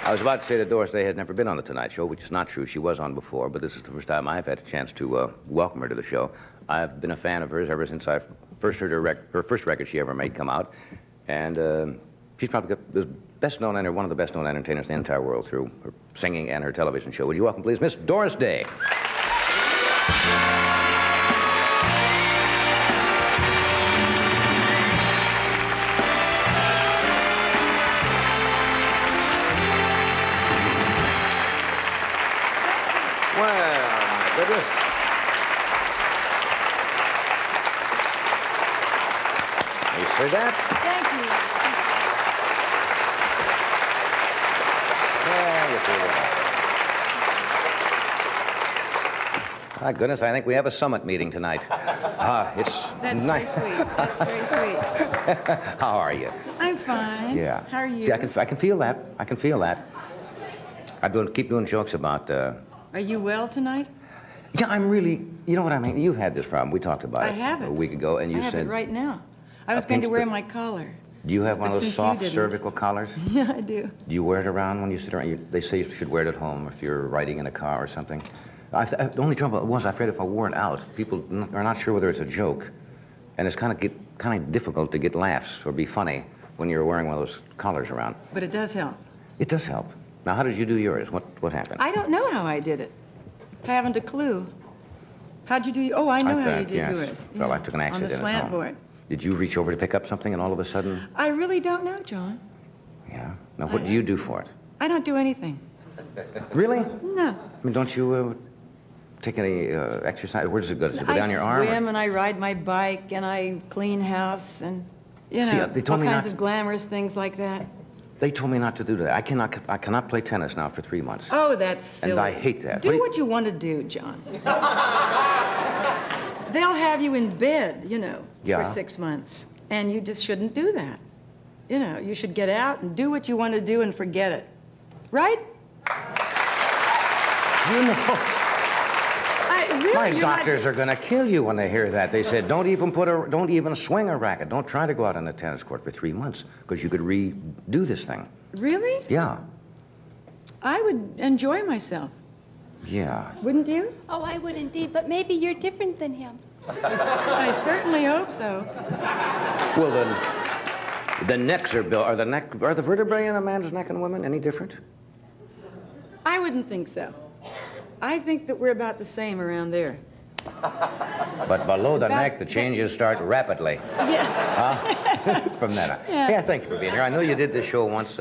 I was about to say that Doris Day has never been on The Tonight Show, which is not true. She was on before, but this is the first time I've had a chance to welcome her to the show. I've been a fan of hers ever since I first heard her first record she ever made come out. And she's probably the best known, one of the best known entertainers in the entire world through her singing and her television show. Would you welcome, please, Miss Doris Day? Goodness. You see that? Thank you. Yeah, you see that. My goodness, I think we have a summit meeting tonight. It's That's nice. very sweet. That's very sweet. How are you? I'm fine. Yeah. How are you? See, I can feel that. I can feel that. I keep doing jokes about... Are you well tonight? Yeah, I'm really... You know what I mean? You've had this problem. We talked about it have it. a week ago, and you I have said... it right now. I was going to wear my collar. Do you have one But of those since you soft didn't. cervical collars? Yeah, I do. Do you wear it around when you sit around? They say you should wear it at home if you're riding in a car or something. The only trouble was, I afraid if I wore it out, people are not sure whether it's a joke, and it's kind of difficult to get laughs or be funny when you're wearing one of those collars around. But it does help. It does help. Now, how did you do yours? What happened? I don't know how I did it. I haven't a clue. How'd you do? Oh, I know how you did yes. yours. Well, I took an accident on the slant at home. board. Did you reach over to pick up something, and all of a sudden? I really don't know, John. Yeah. Now, what do you do for it? I don't do anything. Really? No. I mean, don't you take any exercise? Where does it go? Does it go down your arm? I swim and I ride my bike and I clean house and, you See, know, they told all me kinds not of glamorous things like that. They told me not to do that. I cannot play tennis now for 3 months. Oh, that's silly. And I hate that. Do what you want to do, John. They'll have you in bed, you know, for 6 months. And you just shouldn't do that. You know, you should get out and do what you want to do and forget it. Right? You know, Really, my doctors are going to kill you when they hear that. They said, don't even swing a racket. Don't try to go out on the tennis court for 3 months because you could redo this thing. Really? Yeah. I would enjoy myself. Yeah. Wouldn't you? Oh, I would indeed, but maybe you're different than him. I certainly hope so. Well, then, the necks are built. Are the vertebrae in a man's neck and women any different? I wouldn't think so. I think that we're about the same around there. But below the neck, the changes start rapidly. Yeah. Huh? From that. Yeah, thank you for being here. I know you did this show once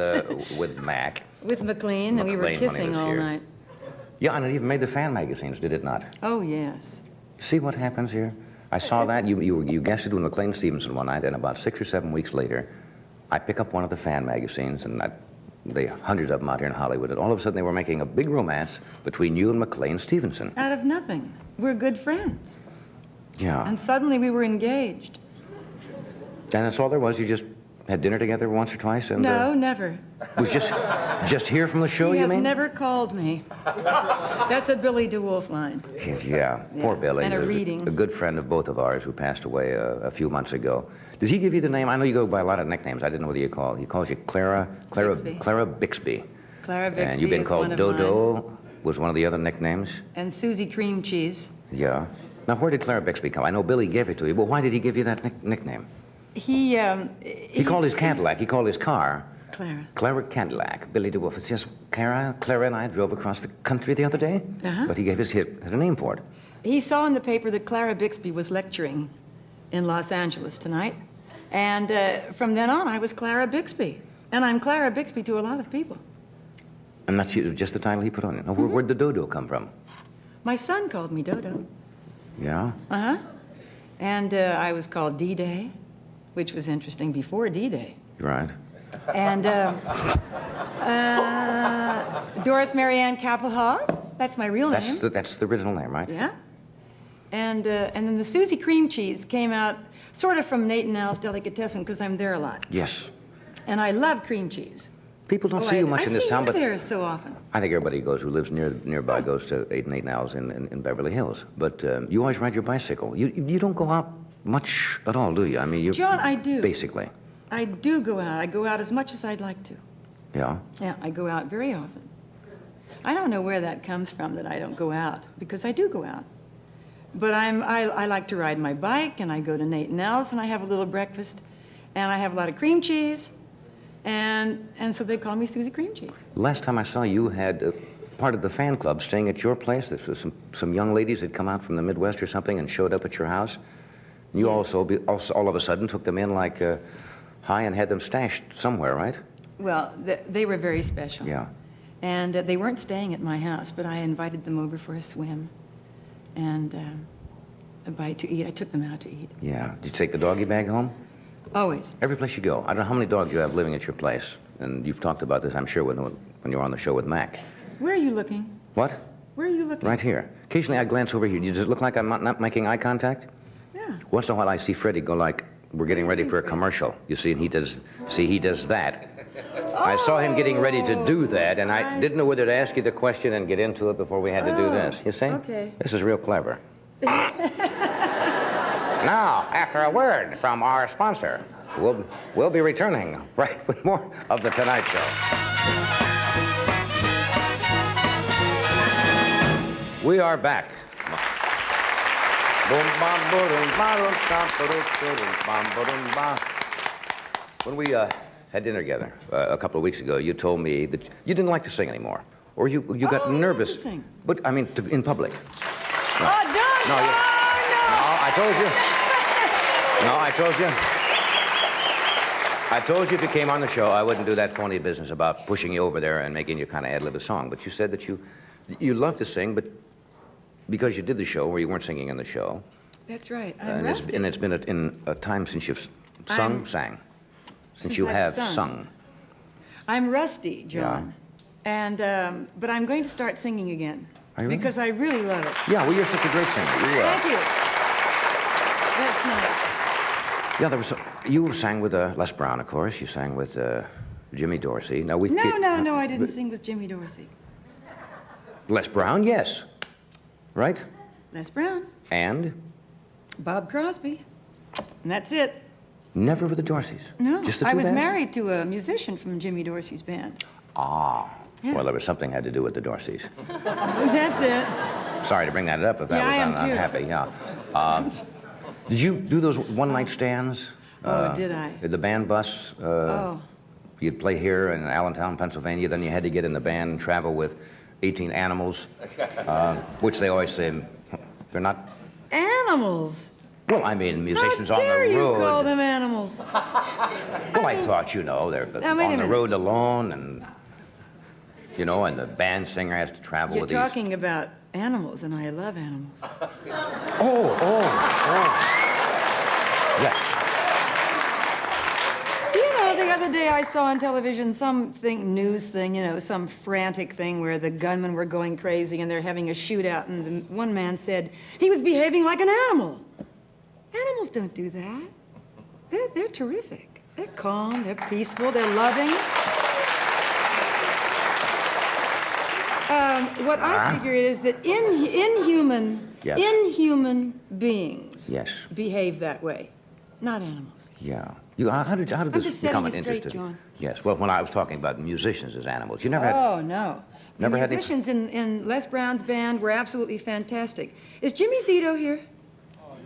with Mac. With McLean, and we were McLean when he kissing was all here. night. Yeah, and it even made the fan magazines, did it not? Oh, yes. See what happens here? I saw that. You guested with McLean Stevenson one night, and about 6 or 7 weeks later, I pick up one of the fan magazines, and hundreds of them out here in Hollywood, and all of a sudden they were making a big romance between you and McLean Stevenson. Out of nothing. We're good friends. Yeah. And suddenly we were engaged. And that's all there was? You just had dinner together once or twice? And, No, never. Was just here from the show, He you has mean? never called me. That's a Billy DeWolf line. Yeah, poor Billy. And a He's reading. A good friend of both of ours who passed away a few months ago. Does he give you the name? I know you go by a lot of nicknames. I didn't know what he calls you Bixby. Clara Bixby. Clara Bixby. And you've been is called one of Dodo, mine. was one of the other nicknames. And Susie Cream Cheese. Yeah. Now, where did Clara Bixby come? I know Billy gave it to you, but why did he give you that nickname? He called his Cadillac, he called his car Clara Cadillac. Billy DeWolf. It's just Clara and I drove across the country the other day, but he had a name for it. He saw in the paper that Clara Bixby was lecturing in Los Angeles tonight. And from then on, I was Clara Bixby. And I'm Clara Bixby to a lot of people. And that's just the title he put on it. Now, where'd the Dodo come from? My son called me Dodo. Yeah? Uh-huh. And I was called D-Day, which was interesting before D-Day. Right. And Doris Marianne Capelhaw, that's my real name. That's the original name, right? Yeah. And then the Susie Cream Cheese came out sort of from Nate and Al's Delicatessen because I'm there a lot. Yes. And I love cream cheese. People don't see you much in this town, but I see you there so often. I think everybody who lives nearby goes to 8 and 8 Now's in Beverly Hills. But you always ride your bicycle. You don't go out much at all, do you? I mean, John, I do. Basically. I do go out. I go out as much as I'd like to. Yeah? Yeah, I go out very often. I don't know where that comes from that I don't go out, because I do go out. But I like to ride my bike, and I go to Nate and Nell's, and I have a little breakfast, and I have a lot of cream cheese, and so they call me Susie Cream Cheese. Last time I saw you had part of the fan club staying at your place. There was some young ladies that come out from the Midwest or something and showed up at your house. You Yes. also all of a sudden took them in like high and had them stashed somewhere, right? Well, they were very special. Yeah. And they weren't staying at my house, but I invited them over for a swim and a bite to eat. I took them out to eat. Yeah. Did you take the doggy bag home? Always. Every place you go. I don't know how many dogs you have living at your place. And you've talked about this, I'm sure, when you were on the show with Mac. Where are you looking? What? Where are you looking? Right here. Occasionally I glance over here. Does it look like I'm not making eye contact? Yeah. Once in a while I see Freddie go like, we're getting ready for a commercial. You see, and he does that. I saw him getting ready to do that, and I didn't know whether to ask you the question and get into it before we had to do this. You see? Okay. This is real clever. Now, after a word from our sponsor, we'll be returning right with more of The Tonight Show. We are back. When we had dinner together a couple of weeks ago, you told me that you didn't like to sing anymore, or you got I nervous. love to sing. But I mean, in public. Oh, don't! No, No, I told you. No, I told you. I told you if you came on the show, I wouldn't do that phony business about pushing you over there and making you kind of ad-lib a song. But you said that you love to sing, but because you did the show where you weren't singing in the show. That's right. I'm And rusty. it's been in a time since you've sang. Since you I've have sung. sung. I'm rusty, John. And but I'm going to start singing again. Are you really? Because I really love it. Yeah, well, you're such a great singer. Thank you. That's nice. Yeah, you sang with Les Brown, of course. You sang with Jimmy Dorsey. Now No, I didn't sing with Jimmy Dorsey. Les Brown, yes. Right? Les Brown, And Bob Crosby, and that's it. never with the Dorseys. No, Just the I two was bands? married to a musician from Jimmy Dorsey's band. Ah. Yeah. Well, there was something had to do with the Dorseys. That's it. Sorry to bring that up if that Yeah, I am was too. unhappy. Yeah. Did you do those one-night stands? Oh, did I? The band bus? Oh. You'd play here in Allentown, Pennsylvania, then you had to get in the band and travel with 18 animals, which they always say they're not. Animals. Well, I mean, musicians How on the dare road. you call them animals? Well, I thought, they're Now, wait a on the minute. road alone, and and the band singer has to travel You're with talking about animals, and I love animals. these. Oh. Yes. The other day I saw on television news thing, some frantic thing where the gunmen were going crazy and they're having a shootout, and one man said he was behaving like an animal. Animals don't do that. They're terrific. They're calm, they're peaceful, they're loving. What I figure is that inhuman beings Yes. behave that way, not animals. Yeah. How did I'm this just become setting an it straight, interest? John. Yes. Well, when I was talking about musicians as animals, you never had. Oh, no. Never the had any- musicians in Les Brown's band were absolutely fantastic. Is Jimmy Zito here?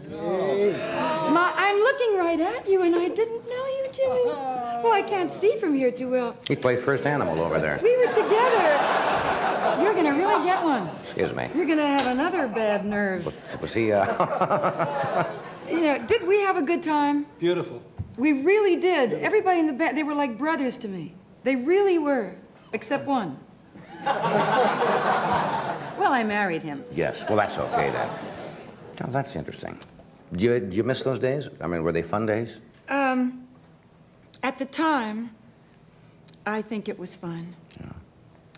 I'm looking right at you, and I didn't know you, Jimmy. Oh, I can't see from here too well. He played first animal over there. We were together. You're going to really get one. Excuse me. You're going to have another bad nerve. Was he? Did we have a good time? Beautiful. We really did. Everybody in the band, they were like brothers to me. They really were, except one. Well, I married him. Yes. Well, that's okay then. Oh, that's interesting. Did you miss those days? I mean, were they fun days? At the time, I think it was fun.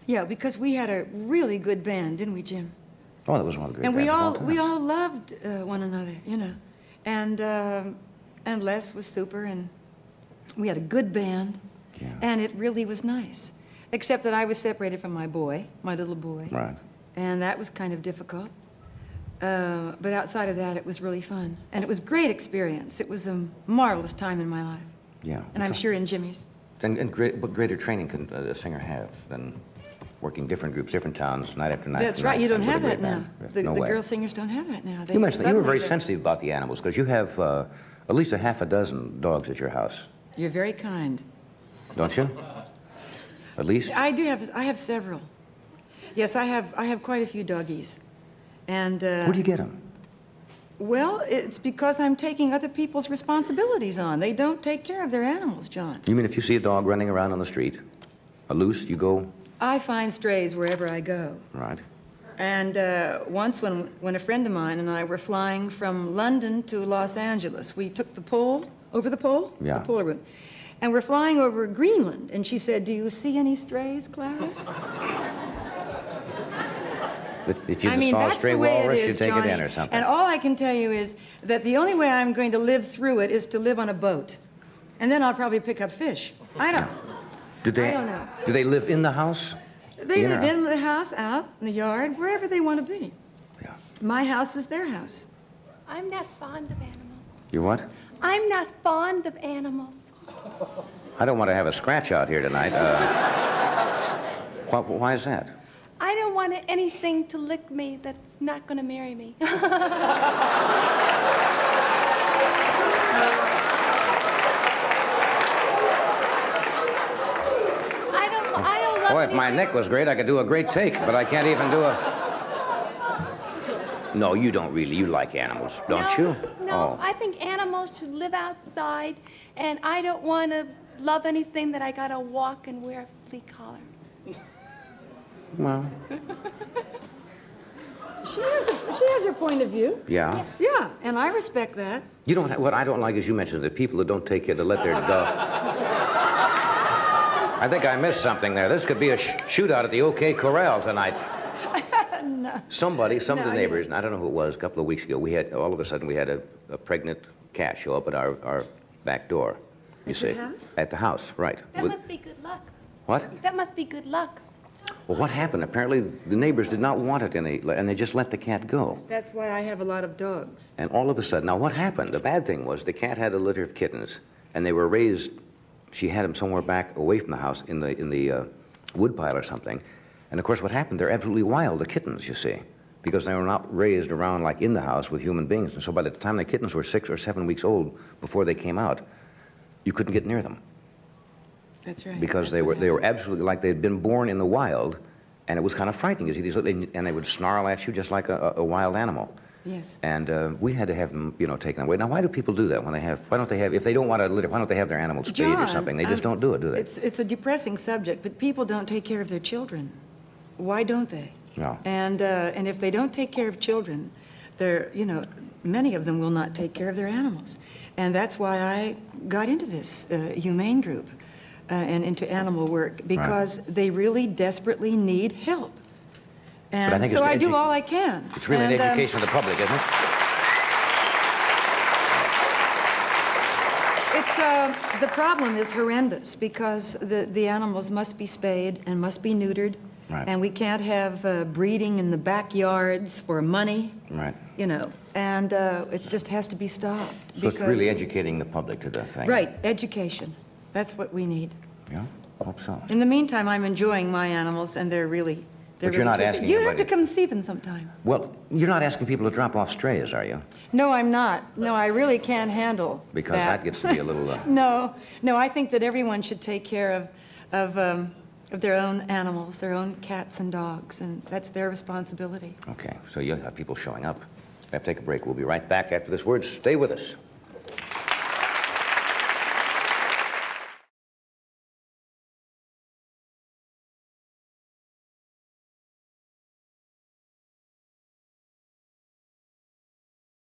Yeah, because we had a really good band, didn't we, Jim? Oh, that was one of the great And bands of all time. we all loved one another, And Les was super, and we had a good band. Yeah. And it really was nice. Except that I was separated from my little boy. Right. And that was kind of difficult. But outside of that, it was really fun. And it was a great experience. It was a marvelous time in my life. Yeah. And I'm sure in Jimmy's. What greater training can a singer have than working different groups, different towns, night after night? That's after right. night, You don't and with have a that great now. band? The No way. girl singers don't have that now. You mentioned that. You were very suddenly sensitive about the animals because you have at least a half a dozen dogs at your house, You're very kind. don't you? At least? I do have. I have several. Yes, I have quite a few doggies, and Where do you get them? well, it's because I'm taking other people's responsibilities on. They don't take care of their animals, John. You mean if you see a dog running around on the street, a loose, you go, I find strays wherever I go. right? And once when a friend of mine and I were flying from London to Los Angeles, we took the pole, over the pole? Yeah. The polar route. And we're flying over Greenland. And she said, "Do you see any strays, Clara?" If you I mean, saw a that's stray the way walrus, it is, you'd take Johnny. it in or something. And all I can tell you is that the only way I'm going to live through it is to live on a boat. And then I'll probably pick up fish. I don't I don't know. Do they live in the house? They In or live out? in the house, out, in the yard, wherever they want to be. Yeah. My house is their house. I'm not fond of animals. You what? I'm not fond of animals. I don't want to have a scratch out here tonight. Why is that? I don't want anything to lick me that's not going to marry me. I don't love Boy, if my anything- neck was great, I could do a great take, but I can't even do a... No, you don't really. You like animals, don't No, you? No, Oh. I think animals should live outside, and I don't want to love anything that I got to walk and wear a flea collar. Well, She has her point of view. yeah. Yeah, and I respect that. You don't what I don't like is you mentioned the people that don't take care, that let their dog... I think I missed something there. This could be a shootout at the OK Corral tonight. No. Some of the No, neighbors, and I don't know who it was, a couple of weeks ago, all of a sudden we had a pregnant cat show up at our back door. You At see? your house? At the house, right. That With- must be good luck. What? That must be good luck. Well, what happened? Apparently the neighbors did not want it and they just let the cat go. That's why I have a lot of dogs. And all of a sudden, now what happened? The bad thing was the cat had a litter of kittens, and they were raised. She had them somewhere back away from the house in the woodpile or something. And of course, what happened? They're absolutely wild, the kittens, you see, because they were not raised around like in the house with human beings. And so by the time the kittens were 6 or 7 weeks old, before they came out, you couldn't get near them That's right. because they were absolutely like they'd been born in the wild, and it was kind of frightening. You see, and they would snarl at you just like a wild animal. Yes. And we had to have them, taken away. Now, why do people do that when why don't they have, if they don't want to litter, why don't they have their animals spayed or John, something? They just don't do it, do they? It's a depressing subject, but people don't take care of their children. Why don't they? No. And if they don't take care of children, many of them will not take care of their animals. And that's why I got into this humane group and into animal work, because they really desperately need help. And I think so it's I do all I can. It's really And, an education of the public, isn't it? The problem is horrendous because the animals must be spayed and must be neutered. Right. And we can't have breeding in the backyards for money. Right. And it just has to be stopped. So it's really educating the public to the thing. Right, education. That's what we need. Yeah, hope so. In the meantime, I'm enjoying my animals, and they're really But you're not asking You have anybody- to come see them sometime. Well, you're not asking people to drop off strays, are you? No, I'm not. No, I really can't handle Because that gets to be a little... No, I think that everyone should take care of their own animals, their own cats and dogs, and that's their responsibility. Okay, so you'll have people showing up. We have to take a break. We'll be right back after this word. Stay with us.